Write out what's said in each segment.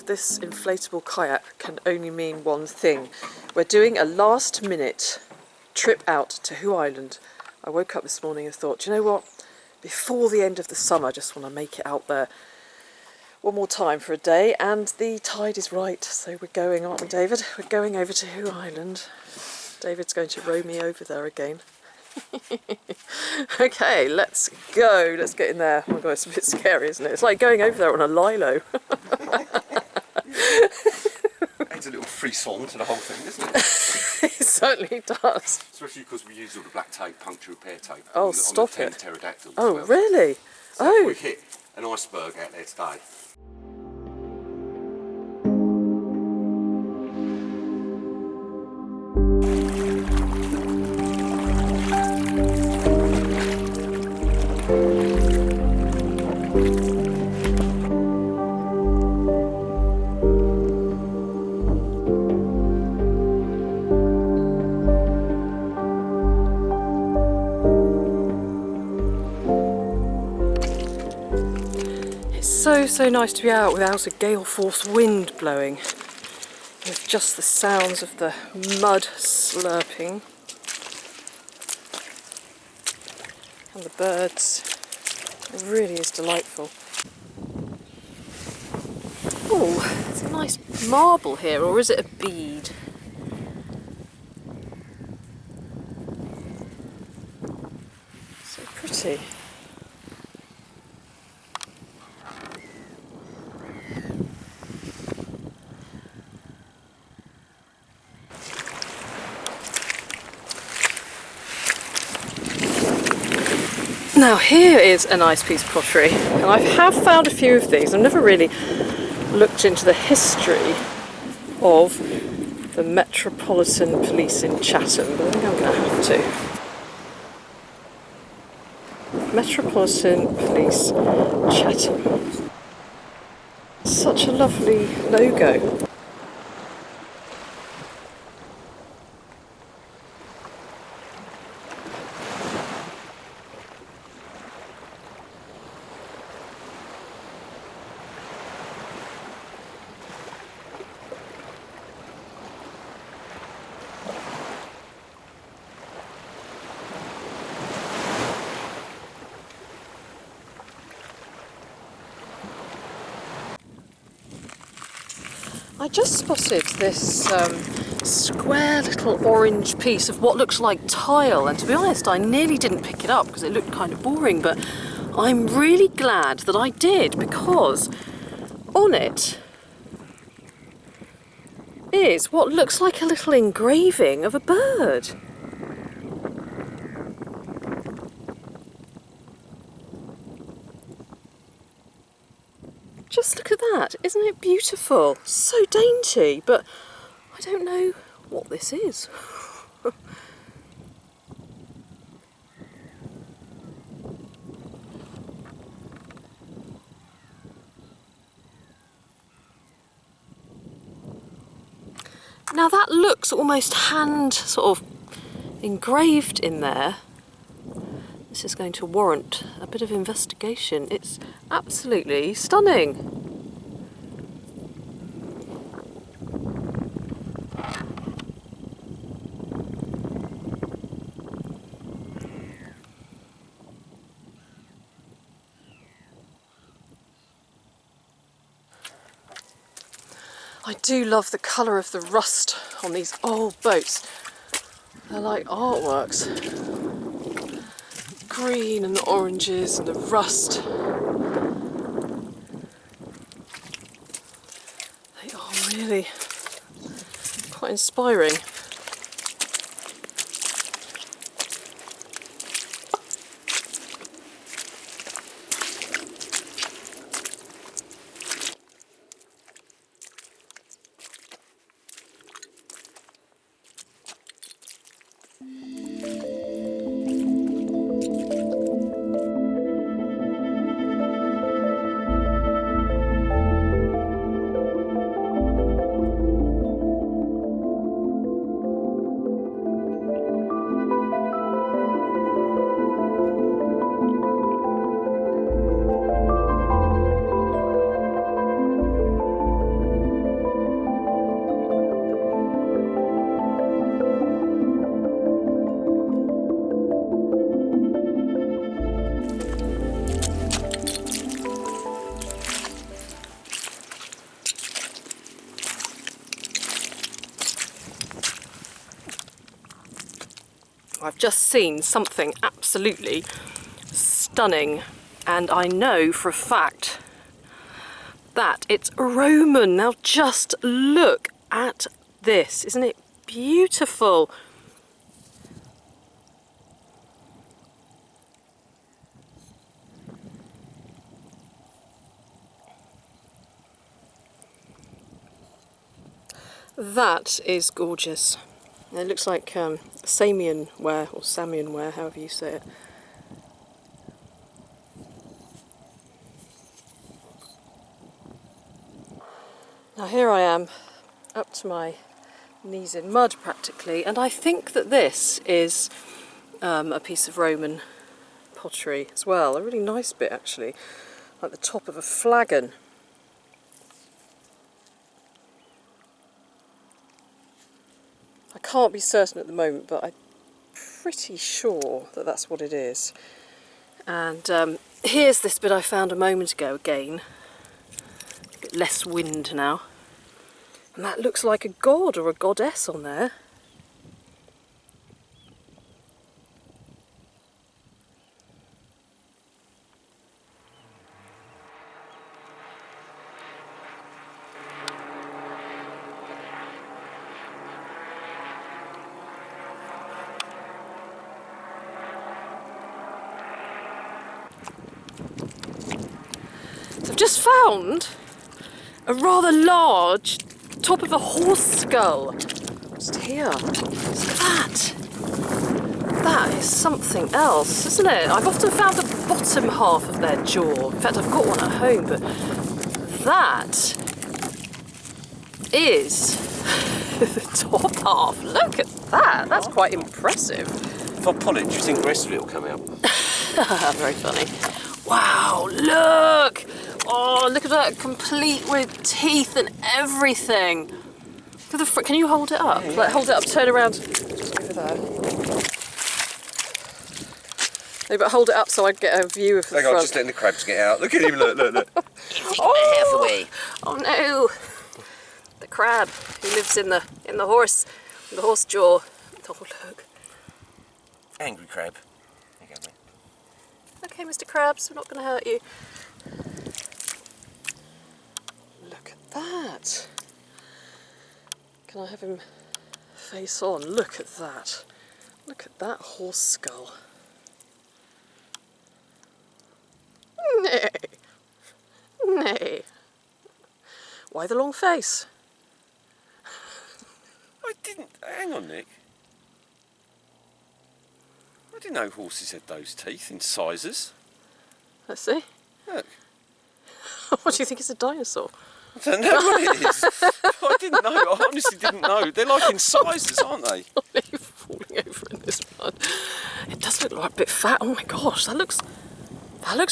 this inflatable kayak can only mean one thing. We're doing a last minute trip out to Hoo Island. I woke up this morning and thought, do you know what? Before the end of the summer, I just want to make it out there one more time for a day, and the tide is right, so we're going, aren't we, David? We're going over to Hoo Island. David's going to row me over there again. Okay, let's go. Let's get in there. Oh my god, it's a bit scary, isn't it? It's like going over there on a lilo. Adds a little frisson to the whole thing, doesn't it? It certainly does. Especially because we use all the black tape, puncture repair tape. Oh, on stop the 10 it. pterodactyls Oh, as well. really? So Oh. we hit an iceberg out there today. So nice to be out without a gale force wind blowing, with just the sounds of the mud slurping and the birds. It really is delightful. Oh, it's a nice marble here, or is it a bead? So pretty. Now here is a nice piece of pottery, and I have found a few of these. I've never really looked into the history of the Metropolitan Police in Chatham, but I think I'm going to have to. Metropolitan Police Chatham. Such a lovely logo. I just spotted this square little orange piece of what looks like tile, and to be honest I nearly didn't pick it up because it looked kind of boring, but I'm really glad that I did, because on it is what looks like a little engraving of a bird. Just look at that, isn't it beautiful? So dainty, but I don't know what this is. Now that looks almost hand sort of engraved in there. This is going to warrant a bit of investigation. It's absolutely stunning. I do love the colour of the rust on these old boats. They're like artworks. Green and the oranges and the rust. They are really quite inspiring. I've just seen something absolutely stunning, and I know for a fact that it's Roman. Now just look at this, isn't it beautiful? That is gorgeous. It looks like Samian ware, or Samian ware, however you say it. Now here I am, up to my knees in mud practically, and I think that this is a piece of Roman pottery as well. A really nice bit actually, like the top of a flagon. I can't be certain at the moment, but I'm pretty sure that that's what it is. And here's this bit I found a moment ago again. A bit less wind now. And that looks like a god or a goddess on there. So I've just found a rather large top of a horse skull. Just here. Look at that. That is something else, isn't it? I've often found the bottom half of their jaw. In fact, I've got one at home, but that is the top half. Look at that. That's quite impressive. If I pull it, do you think the rest of it will come out? Very funny. Wow, look! Oh, look at that, complete with teeth and everything. Look at the can you hold it up? Yeah, yeah. Like, hold it up, turn around. Just over there. No, but hold it up so I get a view of the Hang on, front. just letting the crabs get out. Look at him, look, look, look. Oh! Half away. Oh no! The crab who lives in the horse jaw. Oh look. Angry crab. There you go, mate. Okay, Mr. Krabs, we're not going to hurt you. Look at that. Can I have him face on? Look at that. Look at that horse skull. Nay. Nay. Why the long face? I didn't. Hang on, Nick. I didn't know horses had those teeth in sizes. Let's see. Look. What do you think, it's a dinosaur? I don't know what it is. I didn't know. I honestly didn't know. They're like in sizes, aren't they? You're falling over in this one. It does look like a bit fat. Oh my gosh, that looks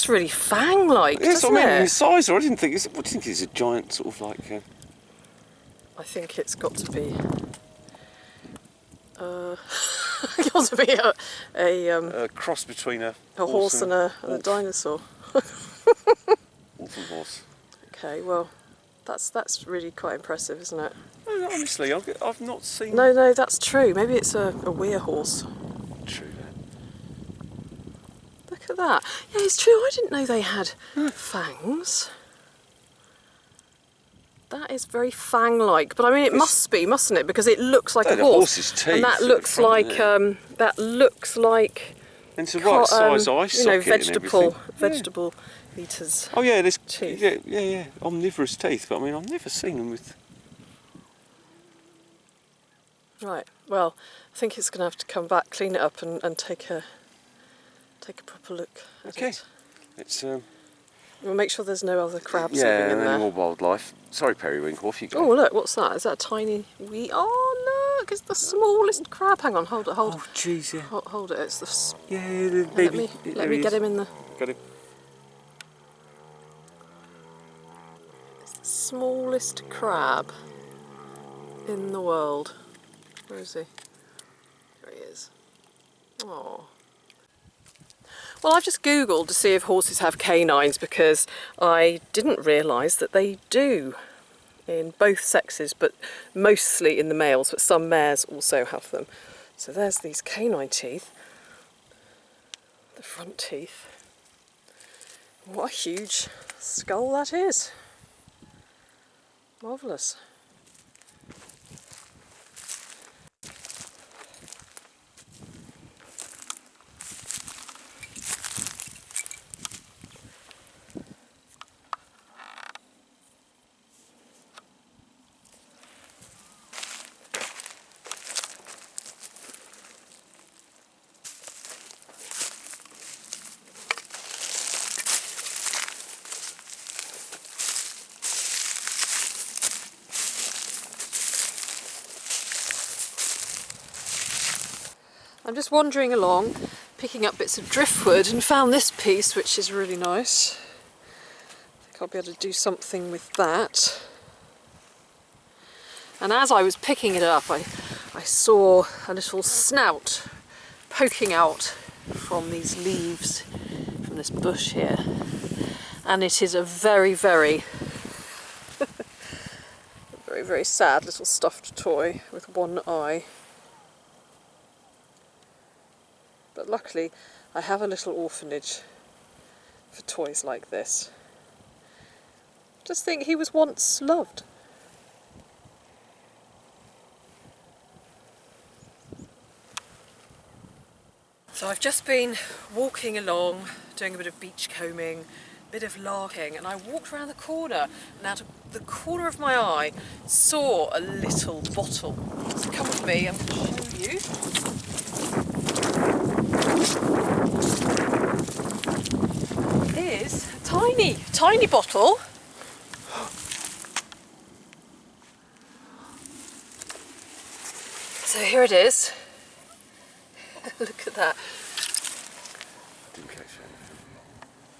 really fang-like, Yes, doesn't I mean, it? in size. I didn't think. What do you think? It's a giant sort of like. I think it's got to be. Got to be a cross between a horse and a dinosaur. Wolf and horse. Okay, well, that's really quite impressive, isn't it? No, honestly, I've not seen. No, that's true. Maybe it's a weir horse. True. Look at that. Yeah, it's true. I didn't know they had fangs. That is very fang-like, but I mean, it must be, mustn't it? Because it looks like a horse. Horse's teeth. And that looks like And it's the right size eye socket vegetable eaters. Oh yeah, there's teeth. Yeah, omnivorous teeth. But I mean, I've never seen them with. Right. Well, I think it's going to have to come back, clean it up, and take a proper look at it. It's We'll make sure there's no other crabs yeah, living in and there. then more wildlife. Sorry, periwinkle. Off you go. Oh look, what's that? Is that a tiny wee? Oh look, it's the smallest crab. Hang on, hold it. Oh jeez, yeah. Hold it. It's the. Yeah, Let me get him in the. Got him. It's the smallest crab in the world. Where is he? There he is. Oh. Well, I've just Googled to see if horses have canines because I didn't realise that they do in both sexes, but mostly in the males, but some mares also have them. So there's these canine teeth, the front teeth. What a huge skull that is. Marvellous. I'm just wandering along, picking up bits of driftwood, and found this piece, which is really nice. I think I'll be able to do something with that. And as I was picking it up, I saw a little snout poking out from these leaves, from this bush here. And it is a very, very, very sad little stuffed toy with one eye. But luckily, I have a little orphanage for toys like this. Just think he was once loved. So I've just been walking along, doing a bit of beachcombing, a bit of larking, and I walked around the corner, and out of the corner of my eye, saw a little bottle. So come with me, I'm going to show you. Is a tiny bottle. So here it is. Look at that. Didn't catch that.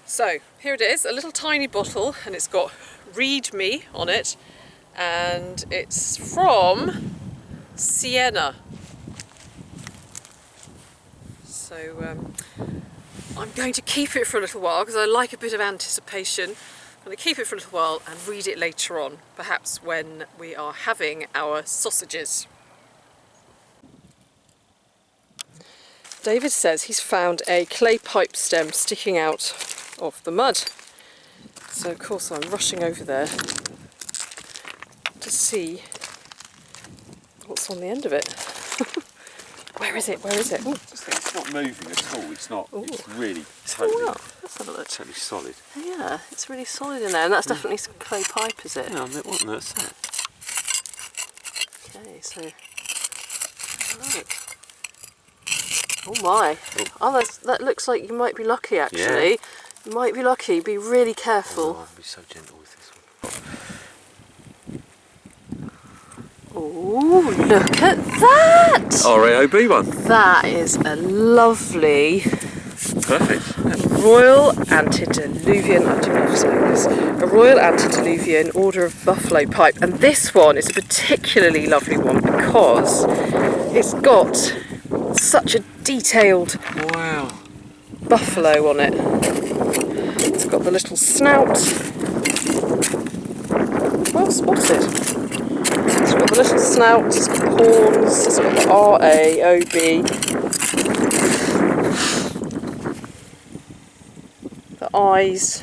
So here it is, a little tiny bottle, and it's got "Read Me" on it, and it's from Sienna. So I'm going to keep it for a little while because I like a bit of anticipation. I'm going to keep it for a little while and read it later on, perhaps when we are having our sausages. David says he's found a clay pipe stem sticking out of the mud. So of course I'm rushing over there to see what's on the end of it. Where is it? Where is it? Ooh. It's not moving at all. It's not. Ooh. It's really Oh, well, let's have a look. totally solid. Yeah, it's really solid in there, and that's definitely some clay pipe, is it? Yeah, I mean, what on earth's that? Okay, so look. Oh my! Oh, that looks like you might be lucky. Actually, Yeah. you might be lucky. Be really careful. Oh, I'll be so gentle with this one. Oh, look at that! RAOB one. That is a lovely Perfect. Royal Antediluvian, I don't know if I'm saying this, a Royal Antediluvian Order of Buffalo pipe. And this one is a particularly lovely one because it's got such a detailed buffalo on it. It's got the little snout. Well spotted. It's got the little snout, it's got the horns, it's got the RAOB. The eyes.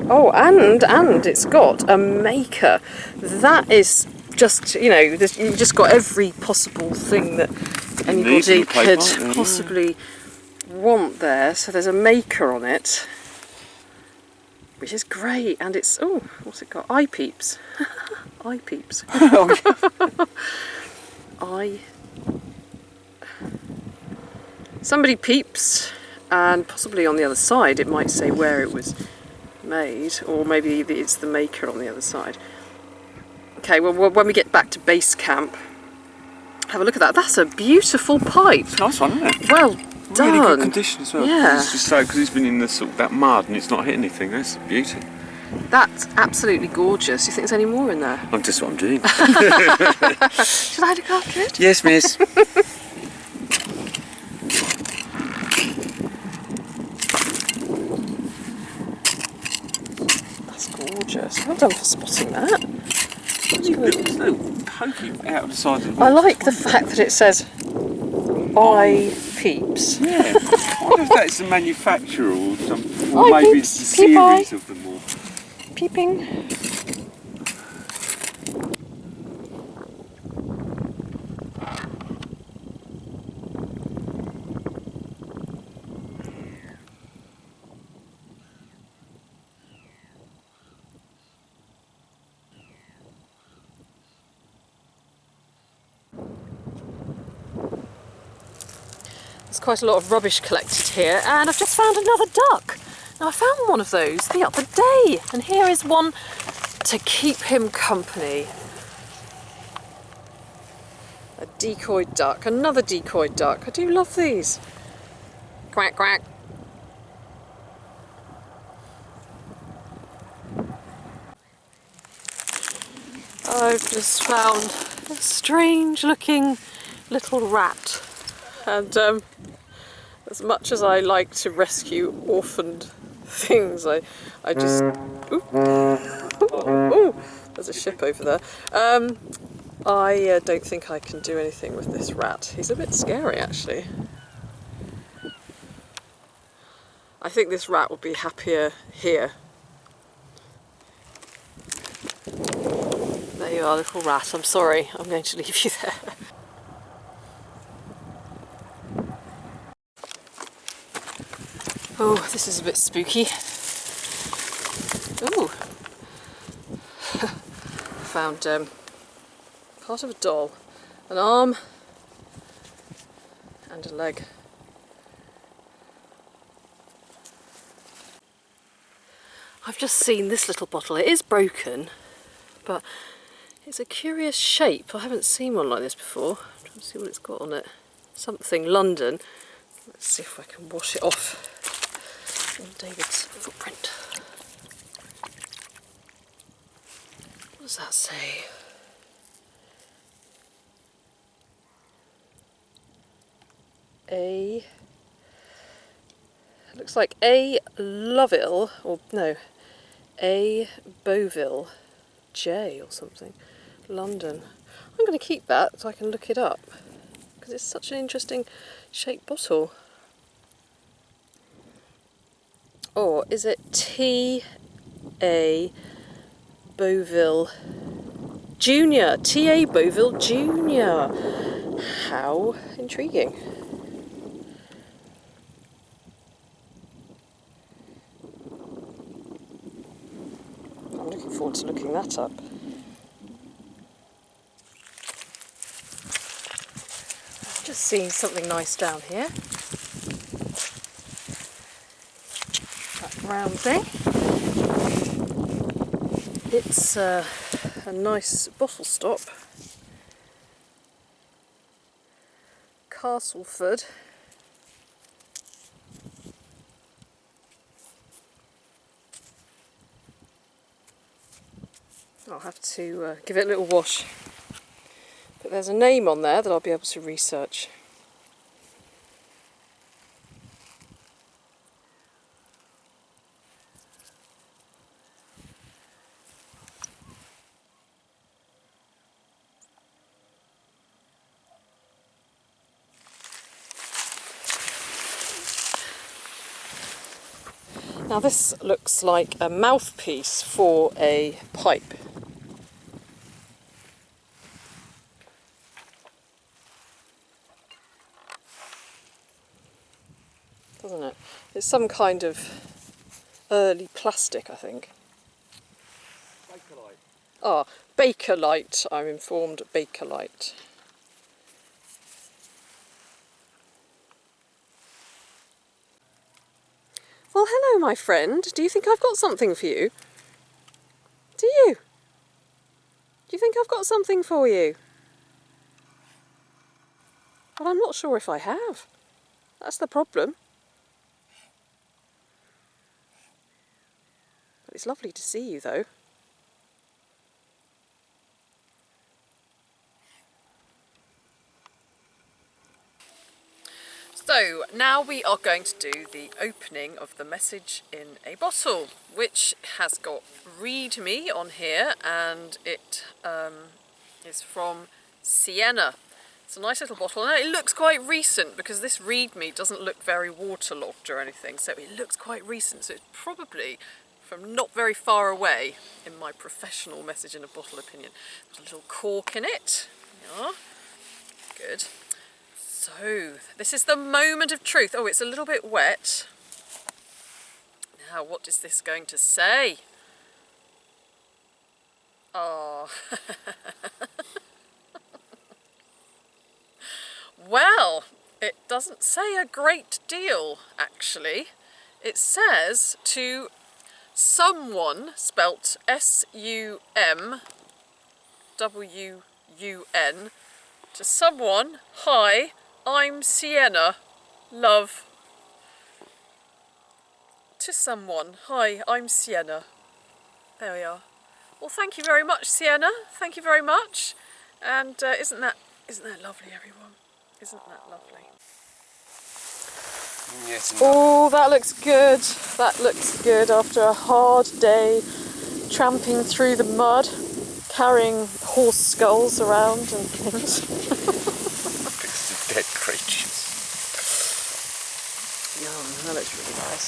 Oh, and it's got a maker. That is just, you know, you've just got every possible thing that anybody could possibly want there. So there's a maker on it, which is great, and it's, oh, what's it got? Eye peeps. Eye peeps. Somebody peeps, and possibly on the other side it might say where it was made, or maybe it's the maker on the other side. Okay, well, when we get back to base camp, have a look at that. That's a beautiful pipe. It's a nice one, isn't it? Well done. Really good condition as well. Yeah. It's just so, because it's been in the sort of that mud and it's not hit anything. That's a beauty. That's absolutely gorgeous. Do you think there's any more in there? I'm just what I'm doing. Should I have a cartridge? Yes, miss. That's gorgeous. Well done for spotting that. Little poking out of the side of the I water. like the fact that it says "I peeps." Yeah. I wonder if that's the manufacturer or something, or Hi, maybe peeps. it's a Peep eye. series of them all. Peeping. There's quite a lot of rubbish collected here, and I've just found another duck. Now I found one of those the other day, and here is one to keep him company. A decoy duck, another decoy duck. I do love these. Quack, quack. I've just found a strange looking little rat, and as much as I like to rescue orphaned things, I just... Ooh. Ooh, there's a ship over there. I don't think I can do anything with this rat. He's a bit scary, actually. I think this rat will be happier here. There you are, little rat. I'm sorry, I'm going to leave you there. Oh, this is a bit spooky. Ooh. Found part of a doll, an arm and a leg. I've just seen this little bottle. It is broken, but it's a curious shape. I haven't seen one like this before. I'm trying to see what it's got on it. Something London. Let's see if I can wash it off on David's footprint. What does that say? It looks like A. Lovell, or no, A. Boville J or something. London. I'm going to keep that so I can look it up, because it's such an interesting shaped bottle. Or is it T.A. Boville Jr.? T.A. Boville Jr. How intriguing. I'm looking forward to looking that up. I've just seen something nice down here. That round thing. It's a nice bottle stop. Castleford. I'll have to give it a little wash. But there's a name on there that I'll be able to research. Now this looks like a mouthpiece for a pipe. Doesn't it? It's some kind of early plastic, I think. Bakelite. Ah, Bakelite, I'm informed, Bakelite. Well, hello, my friend. Do you think I've got something for you? Do you? Do you think I've got something for you? Well, I'm not sure if I have. That's the problem. But it's lovely to see you, though. So now we are going to do the opening of the message in a bottle, which has got read me on here, and it is from Sienna. It's a nice little bottle. Now it looks quite recent because this readme doesn't look very waterlogged or anything, so it looks quite recent. So it's probably from not very far away in my professional message in a bottle opinion. There's a little cork in it. Yeah. Good. So this is the moment of truth. Oh, it's a little bit wet. Now, what is this going to say? Oh. Well, it doesn't say a great deal, actually. It says to someone, spelt S-U-M-W-U-N, to someone, hi, I'm Sienna, love. To someone, hi, I'm Sienna. There we are. Well, thank you very much, Sienna. Thank you very much. And isn't that lovely, everyone? Isn't that lovely? Yes. Oh, that looks good. That looks good after a hard day tramping through the mud, carrying horse skulls around and things. Pictures of dead creatures. Yum, that looks really nice.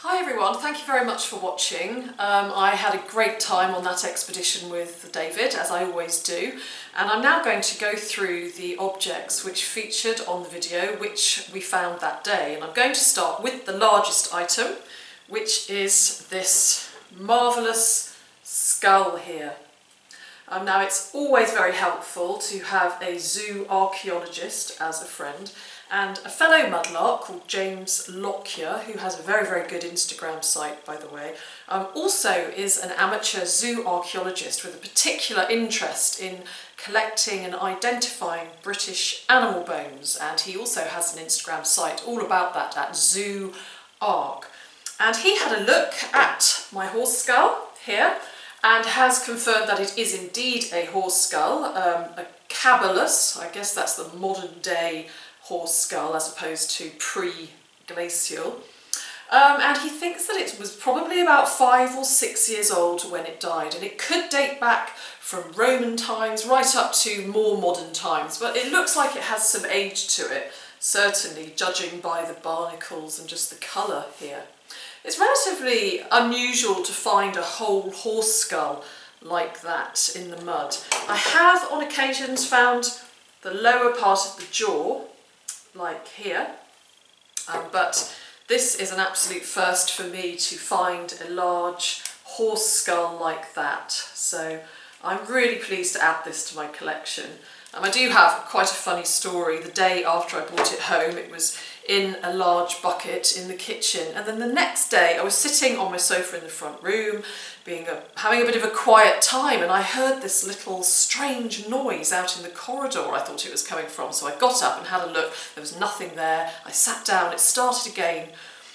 Hi everyone, thank you very much for watching. I had a great time on that expedition with David, as I always do, and I'm now going to go through the objects which featured on the video which we found that day. And I'm going to start with the largest item, which is this marvellous skull here. Now it's always very helpful to have a zoo archaeologist as a friend, and a fellow mudlark called James Lockyer, who has a very, very good Instagram site, by the way, also is an amateur zoo archaeologist with a particular interest in collecting and identifying British animal bones, and he also has an Instagram site all about that at Zoo Arc. And he had a look at my horse skull here and has confirmed that it is indeed a horse skull, a cabalus. I guess that's the modern day horse skull as opposed to pre-glacial. And he thinks that it was probably about 5 or 6 years old when it died, and it could date back from Roman times right up to more modern times, but it looks like it has some age to it, certainly judging by the barnacles and just the colour here. It's relatively unusual to find a whole horse skull like that in the mud. I have on occasions found the lower part of the jaw, like here, but this is an absolute first for me to find a large horse skull like that. So I'm really pleased to add this to my collection. I do have quite a funny story. The day after I brought it home, it was in a large bucket in the kitchen, and then the next day I was sitting on my sofa in the front room having a bit of a quiet time, and I heard this little strange noise out in the corridor. I thought it was coming from, so I got up and had a look. There was nothing there. I sat down, it started again,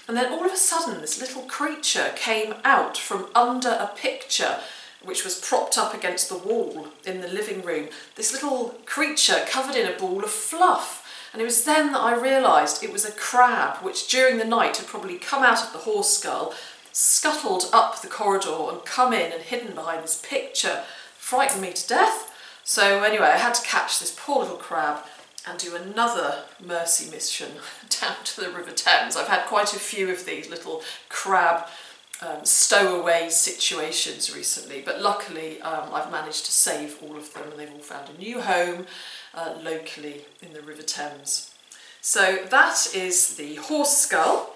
and then all of a sudden this little creature came out from under a picture which was propped up against the wall in the living room. This little creature covered in a ball of fluff. And it was then that I realised it was a crab, which during the night had probably come out of the horse skull, scuttled up the corridor and come in and hidden behind this picture. Frightened me to death. So anyway, I had to catch this poor little crab and do another mercy mission down to the River Thames. I've had quite a few of these little crab stowaway situations recently, but luckily I've managed to save all of them and they've all found a new home locally in the River Thames. So that is the horse skull.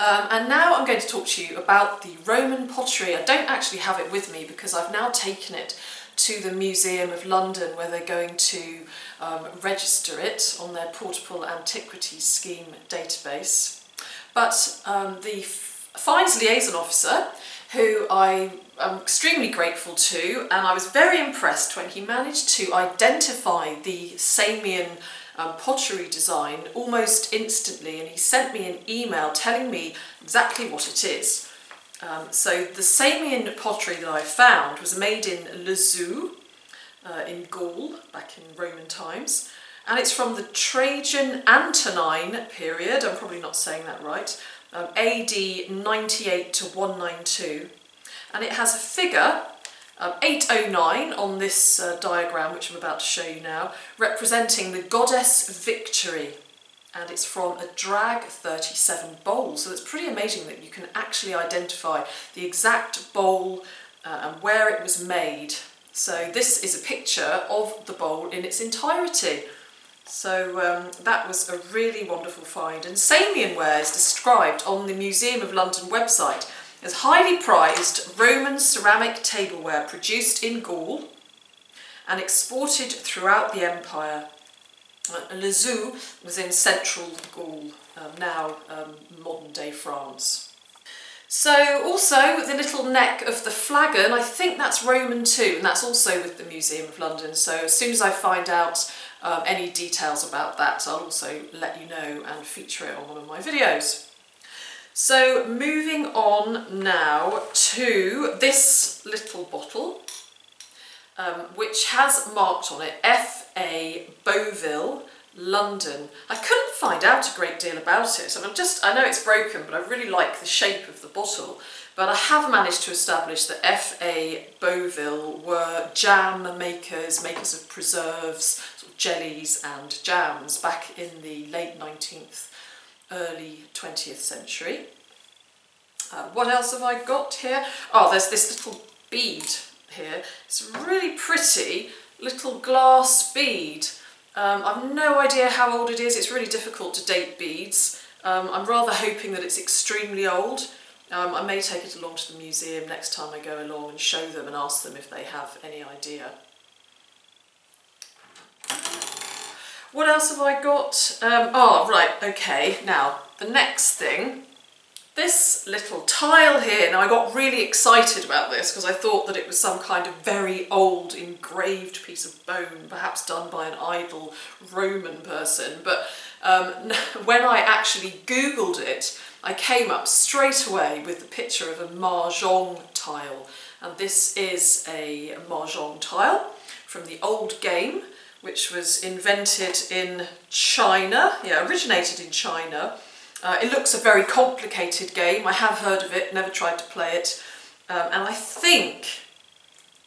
And now I'm going to talk to you about the Roman pottery. I don't actually have it with me because I've now taken it to the Museum of London, where they're going to register it on their Portable Antiquities Scheme database. But the Fines Liaison Officer, who I am extremely grateful to, and I was very impressed when he managed to identify the Samian pottery design almost instantly, and he sent me an email telling me exactly what it is. So the Samian pottery that I found was made in Lisieux in Gaul back in Roman times, and it's from the Trajan Antonine period, I'm probably not saying that right, AD 98 to 192, and it has a figure 809 on this diagram, which I'm about to show you now, representing the goddess Victory, and it's from a drag 37 bowl. So it's pretty amazing that you can actually identify the exact bowl and where it was made. So this is a picture of the bowl in its entirety. So that was a really wonderful find, and Samian ware is described on the Museum of London website as highly prized Roman ceramic tableware produced in Gaul and exported throughout the empire. Lisieux was in central Gaul, now modern day France. So also the little neck of the flagon, I think that's Roman too, and that's also with the Museum of London. So as soon as I find out any details about that, I'll also let you know and feature it on one of my videos. So moving on now to this little bottle, which has marked on it F.A. Beauville, London. I couldn't find out a great deal about it, and I know it's broken, but I really like the shape of the bottle. But I have managed to establish that F.A. Beauville were jam makers, makers of preserves, sort of jellies and jams back in the late 19th, early 20th century. What else have I got here? Oh, there's this little bead here. It's a really pretty little glass bead. I've no idea how old it is. It's really difficult to date beads. I'm rather hoping that it's extremely old. I may take it along to the museum next time I go along and show them and ask them if they have any idea. What else have I got? Oh, right, okay. Now, the next thing, this little tile here. Now, I got really excited about this because I thought that it was some kind of very old engraved piece of bone, perhaps done by an idle Roman person. But when I actually Googled it, I came up straight away with the picture of a mahjong tile. And this is a mahjong tile from the old game, which was invented in China, originated in China. It looks a very complicated game. I have heard of it, never tried to play it. And I think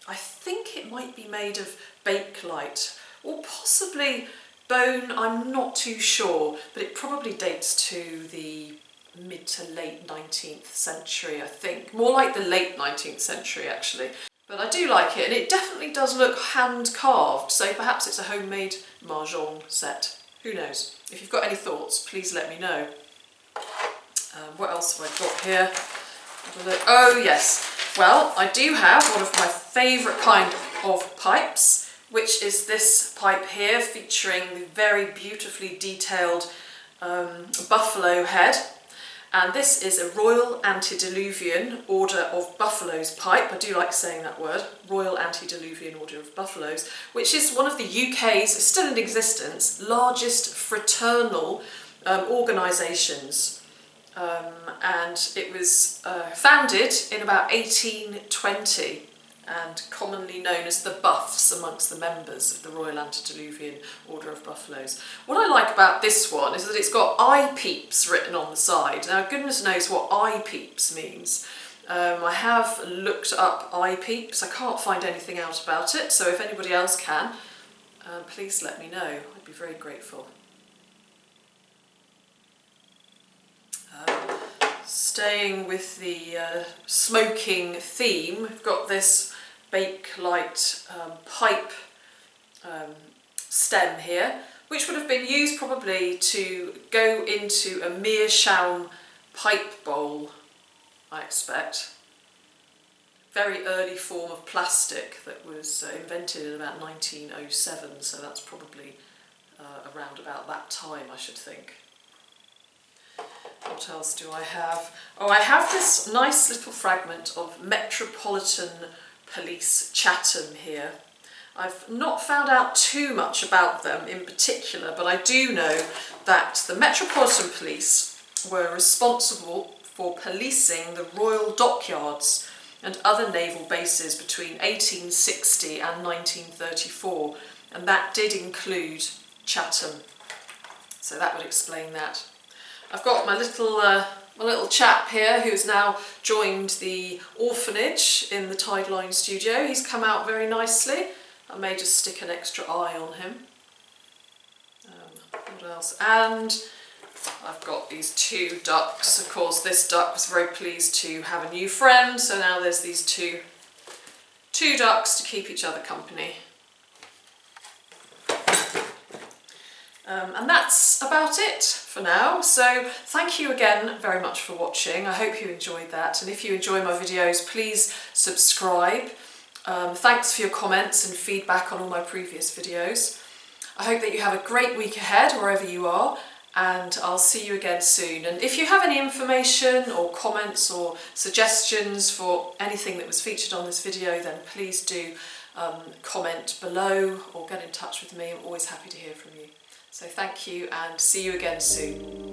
it might be made of bakelite or possibly bone, I'm not too sure, but it probably dates to the mid to late 19th century, I think. More like the late 19th century, actually. But I do like it, and it definitely does look hand-carved, so perhaps it's a homemade mahjong set. Who knows? If you've got any thoughts, please let me know. What else have I got here? Oh yes, well, I do have one of my favourite kind of pipes, which is this pipe here, featuring the very beautifully detailed buffalo head. And this is a Royal Antediluvian Order of Buffaloes pipe. I do like saying that word, Royal Antediluvian Order of Buffaloes, which is one of the UK's, still in existence, largest fraternal organisations. And it was founded in about 1820 and commonly known as the Buffs amongst the members of the Royal Antediluvian Order of Buffaloes. What I like about this one is that it's got eye peeps written on the side. Now, goodness knows what eye peeps means. I have looked up eye peeps. I can't find anything out about it, so if anybody else can, please let me know. I'd be very grateful. Staying with the smoking theme, we've got this Bakelite pipe stem here, which would have been used probably to go into a meerschaum pipe bowl, I expect. Very early form of plastic that was invented in about 1907, so that's probably around about that time, I should think. What else do I have? Oh, I have this nice little fragment of Metropolitan Police Chatham here. I've not found out too much about them in particular, but I do know that the Metropolitan Police were responsible for policing the Royal Dockyards and other naval bases between 1860 and 1934, and that did include Chatham. So that would explain that. I've got my little chap here who's now joined the orphanage in the Tideline studio. He's come out very nicely. I may just stick an extra eye on him. What else? And I've got these two ducks. Of course, this duck was very pleased to have a new friend, so now there's these two ducks to keep each other company. And that's about it for now, so thank you again very much for watching. I hope you enjoyed that, and if you enjoy my videos, please subscribe. Thanks for your comments and feedback on all my previous videos. I hope that you have a great week ahead wherever you are, and I'll see you again soon. And if you have any information or comments or suggestions for anything that was featured on this video, then please do comment below or get in touch with me. I'm always happy to hear from you. So thank you and see you again soon.